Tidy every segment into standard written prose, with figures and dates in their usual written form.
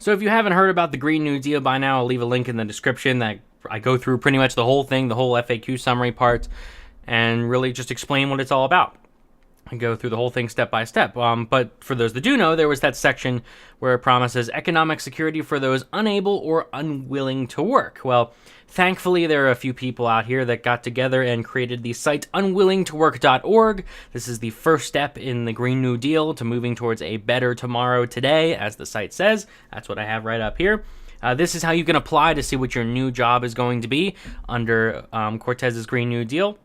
So if you haven't heard about the Green New Deal by now, I'll leave a link in the description that I go through pretty much the whole thing, the whole FAQ summary part, and really just explain what it's all about. I go through the whole thing step by step. But for those that do know, there was that section where it promises economic security for those unable or unwilling to work. Well, thankfully, there are a few people out here that got together and created the site unwillingtowork.org. This is the first step in the Green New Deal to moving towards a better tomorrow today, as the site says. That's what I have right up here. This is how you can apply to see what your new job is going to be under Cortez's Green New Deal.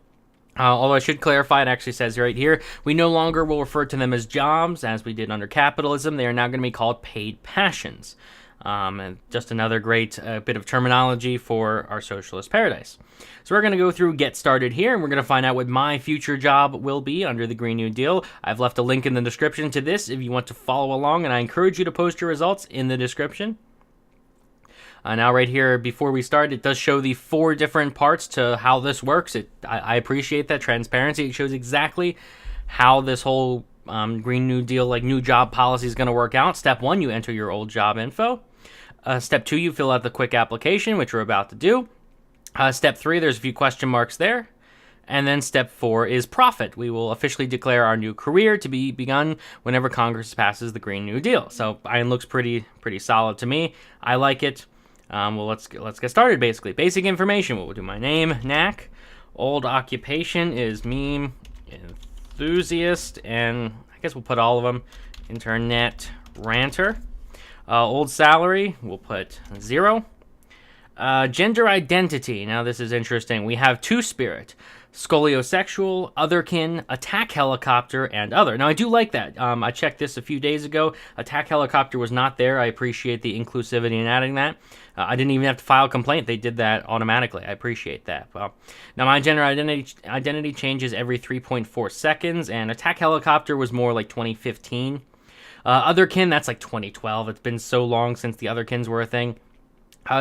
Although I should clarify, it actually says right here, we no longer will refer to them as jobs, as we did under capitalism. They are now going to be called paid passions. And just another great bit of terminology for our socialist paradise. So we're going to go through Get Started here, and we're going to find out what my future job will be under the Green New Deal. I've left a link in the description to this if you want to follow along, and I encourage you to post your results in the description. Now right here, before we start, it does show the 4 different parts to how this works. I appreciate that transparency. It shows exactly how this whole Green New Deal, like new job policy, is going to work out. Step 1, you enter your old job info. Step 2, you fill out the quick application, which we're about to do. Step 3, there's a few question marks there. And then step 4 is profit. We will officially declare our new career to be begun whenever Congress passes the Green New Deal. So it looks pretty solid to me. I like it. Well, let's get started, basically. Basic information. We'll do my name, Knack. Old occupation is meme enthusiast, and I guess we'll put all of them. Internet ranter. Old salary, we'll put 0. Gender identity. Now, this is interesting. We have two-spirit, scoliosexual, otherkin, attack helicopter, and other. Now, I do like that. I checked this a few days ago. Attack helicopter was not there. I appreciate the inclusivity in adding that. I didn't even have to file a complaint. They did that automatically. I appreciate that. Well, now, my gender identity changes every 3.4 seconds, and attack helicopter was more like 2015. Otherkin, that's like 2012. It's been so long since the otherkins were a thing.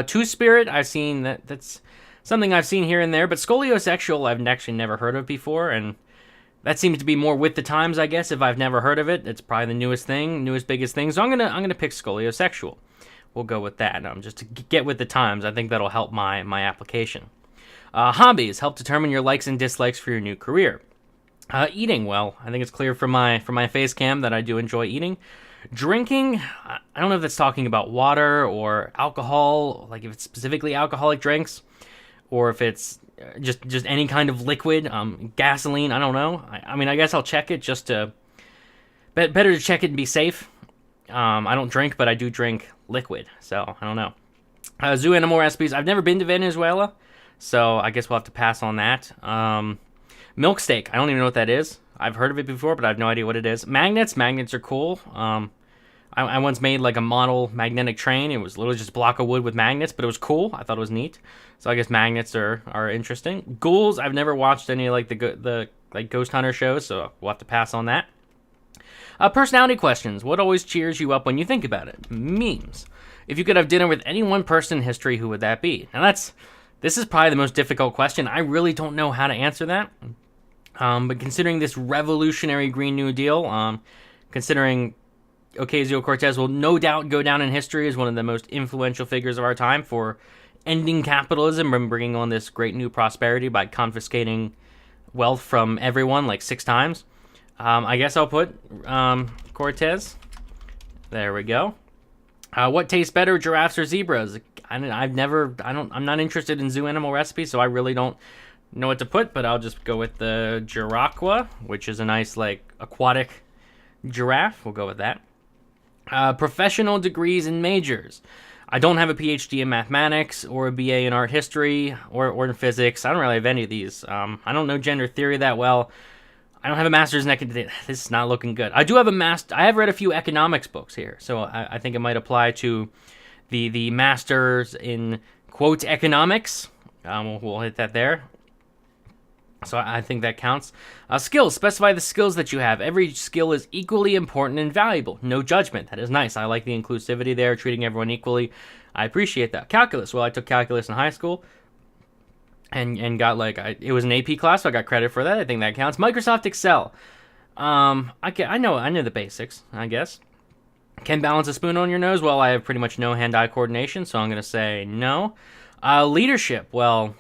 Two-spirit, I've seen that's something I've seen here and there, but scoliosexual I've actually never heard of before, and that seems to be more with the times, I guess. If I've never heard of it, it's probably the newest biggest thing. So I'm gonna pick scoliosexual. We'll go with that, just to get with the times. I think that'll help my application. Hobbies help determine your likes and dislikes for your new career. Eating, well, I think it's clear from my face cam that I do enjoy eating. Drinking, I don't know if it's talking about water or alcohol, like if it's specifically alcoholic drinks, or if it's just any kind of liquid, gasoline, I don't know. I mean, I guess I'll check it just to... Better to check it and be safe. I don't drink, but I do drink liquid, so I don't know. Zoo animal recipes, I've never been to Venezuela, so I guess we'll have to pass on that. Milk steak, I don't even know what that is. I've heard of it before, but I have no idea what it is. Magnets are cool. I once made like a model magnetic train. It was literally just a block of wood with magnets, but it was cool. I thought it was neat. So I guess magnets are interesting. Ghouls, I've never watched any like the like ghost hunter shows, so we'll have to pass on that. Personality questions. What always cheers you up when you think about it? Memes. If you could have dinner with any one person in history, who would that be? Now this is probably the most difficult question. I really don't know how to answer that. But considering this revolutionary Green New Deal, considering Ocasio-Cortez will no doubt go down in history as one of the most influential figures of our time for ending capitalism and bringing on this great new prosperity by confiscating wealth from everyone like 6 times, I guess I'll put Cortez. There we go. What tastes better, giraffes or zebras? I'm not interested in zoo animal recipes, so I really don't know what to put, but I'll just go with the Giraffe, which is a nice like aquatic giraffe. We'll go with that. Professional degrees and majors. I don't have a PhD in mathematics or a BA in art history or in physics. I don't really have any of these. I don't know gender theory that well. I don't have a master's in economics. This is not looking good. I do have a master. I have read a few economics books here, so I think it might apply to the masters in quote economics. We'll hit that there. So I think that counts. Skills. Specify the skills that you have. Every skill is equally important and valuable. No judgment. That is nice. I like the inclusivity there, treating everyone equally. I appreciate that. Calculus. Well, I took calculus in high school and got it was an AP class, so I got credit for that. I think that counts. Microsoft Excel. I know the basics, I guess. Can balance a spoon on your nose? Well, I have pretty much no hand-eye coordination, so I'm going to say no. Leadership, well,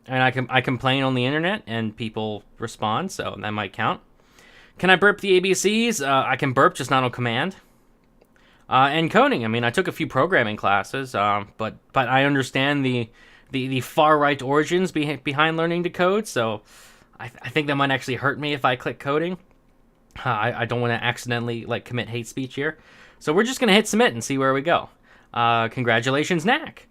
and I complain on the internet, and people respond, so that might count. Can I burp the ABCs? I can burp, just not on command. And coding, I mean, I took a few programming classes, but I understand the far-right origins behind learning to code, so I think that might actually hurt me if I click coding. I don't want to accidentally commit hate speech here. So we're just going to hit submit and see where we go. Congratulations, Knack.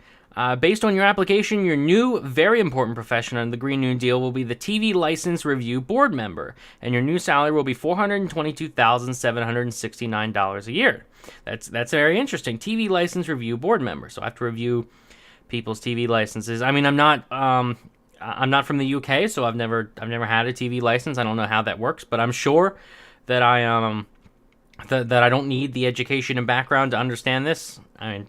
Based on your application, your new, very important profession under the Green New Deal will be the TV License Review Board member, and your new salary will be $422,769 a year. That's very interesting. TV License Review Board member. So I have to review people's TV licenses. I mean, I'm not from the UK, so I've never had a TV license. I don't know how that works, but I'm sure that I don't need the education and background to understand this. I mean,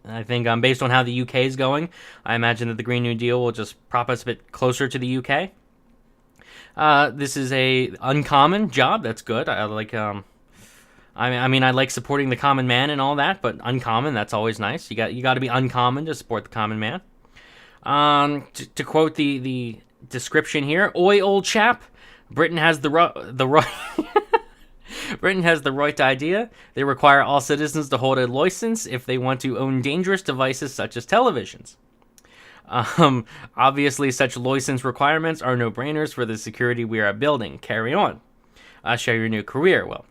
I think based on how the UK is going, I imagine that the Green New Deal will just prop us a bit closer to the UK. This is a uncommon job. That's good. I like. I like supporting the common man and all that, but uncommon, that's always nice. You got to be uncommon to support the common man. To quote the description here, "Oi, old chap, Britain has the right Britain has the right idea. They require all citizens to hold a license if they want to own dangerous devices such as televisions. Obviously, such license requirements are no-brainers for the security we are building. Carry on. Share your new career." Well,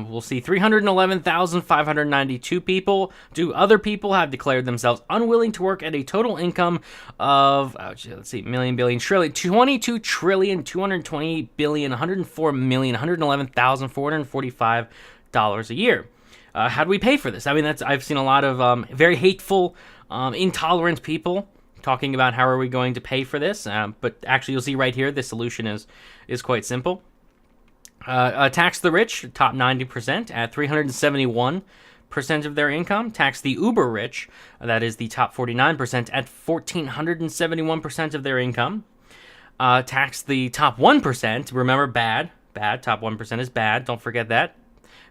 we'll see 311,592 people. Other people have declared themselves unwilling to work at a total income of, let's see, million, billion, trillion, 22 trillion, 220 billion, 104 million, 111,445 dollars a year. How do we pay for this? I mean, I've seen a lot of very hateful, intolerant people talking about how are we going to pay for this. But actually, you'll see right here, the solution is quite simple. Tax the rich, top 90%, at 371% of their income. Tax the uber rich, that is the top 49%, at 1,471% of their income. Tax the top 1%, remember, bad, top 1% is bad, don't forget that,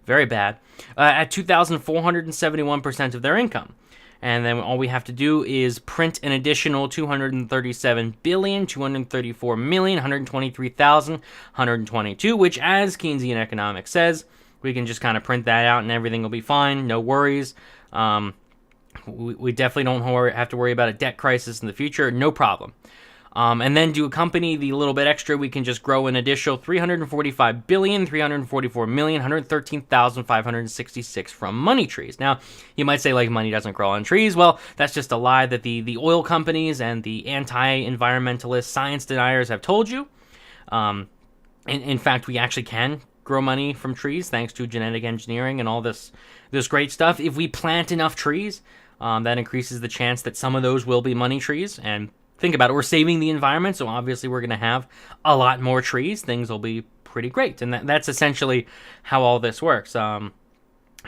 very bad, at 2,471% of their income. And then all we have to do is print an additional 237,234,123,122, which, as Keynesian economics says, we can just kind of print that out and everything will be fine. No worries. We definitely don't have to worry about a debt crisis in the future. No problem. And then to accompany the little bit extra, we can just grow an additional 345,344,113,566 from money trees. Now, you might say, money doesn't grow on trees. Well, that's just a lie that the oil companies and the anti-environmentalist science deniers have told you. In fact, we actually can grow money from trees thanks to genetic engineering and all this great stuff. If we plant enough trees, that increases the chance that some of those will be money trees. And think about it, we're saving the environment, so obviously we're going to have a lot more trees. Things will be pretty great, and that's essentially how all this works. At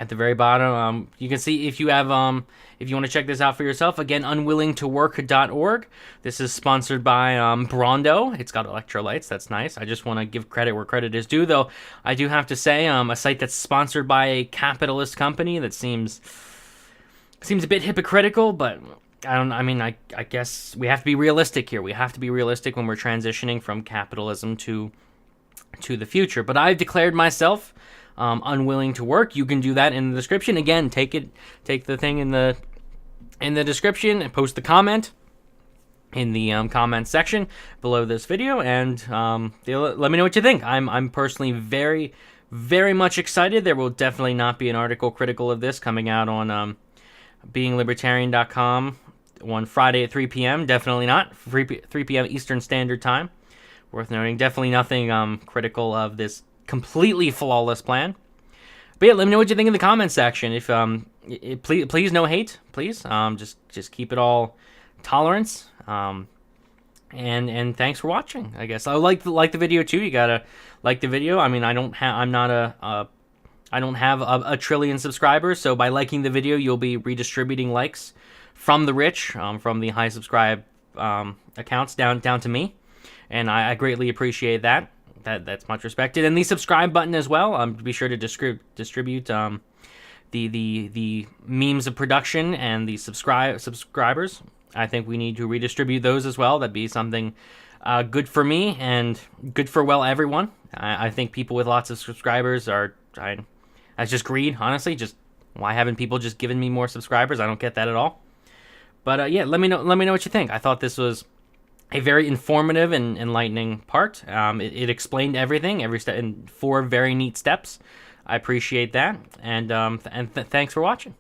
the very bottom, you can see if you want to check this out for yourself, again, unwillingtowork.org. This is sponsored by Brondo. It's got electrolytes. That's nice. I just want to give credit where credit is due, though. I do have to say, a site that's sponsored by a capitalist company that seems a bit hypocritical, but I guess we have to be realistic here. We have to be realistic when we're transitioning from capitalism to the future. But I've declared myself unwilling to work. You can do that in the description. Again, take the thing in the description and post the comment in the comment section below this video, and let me know what you think. I'm personally very, very much excited. There will definitely not be an article critical of this coming out on beinglibertarian.com on Friday at 3 p.m. Definitely not. 3 p.m. Eastern Standard Time. Worth noting. Definitely nothing critical of this completely flawless plan. But yeah, let me know what you think in the comment section. If please no hate, please. Just keep it all tolerance. And thanks for watching. I guess I like the video too. You gotta like the video. I mean, I don't have a trillion subscribers, so by liking the video, you'll be redistributing likes from the rich, from the high subscribe accounts down to me, and I greatly appreciate that. That's much respected. And the subscribe button as well. Be sure to distribute the memes of production and the subscribers. I think we need to redistribute those as well. That'd be something good for me and good for everyone. I think people with lots of subscribers that's just greed, honestly. Just why haven't people just given me more subscribers? I don't get that at all. But yeah, let me know what you think. I thought this was a very informative and enlightening part. It explained everything, every step, in 4 very neat steps. I appreciate that, and thanks for watching.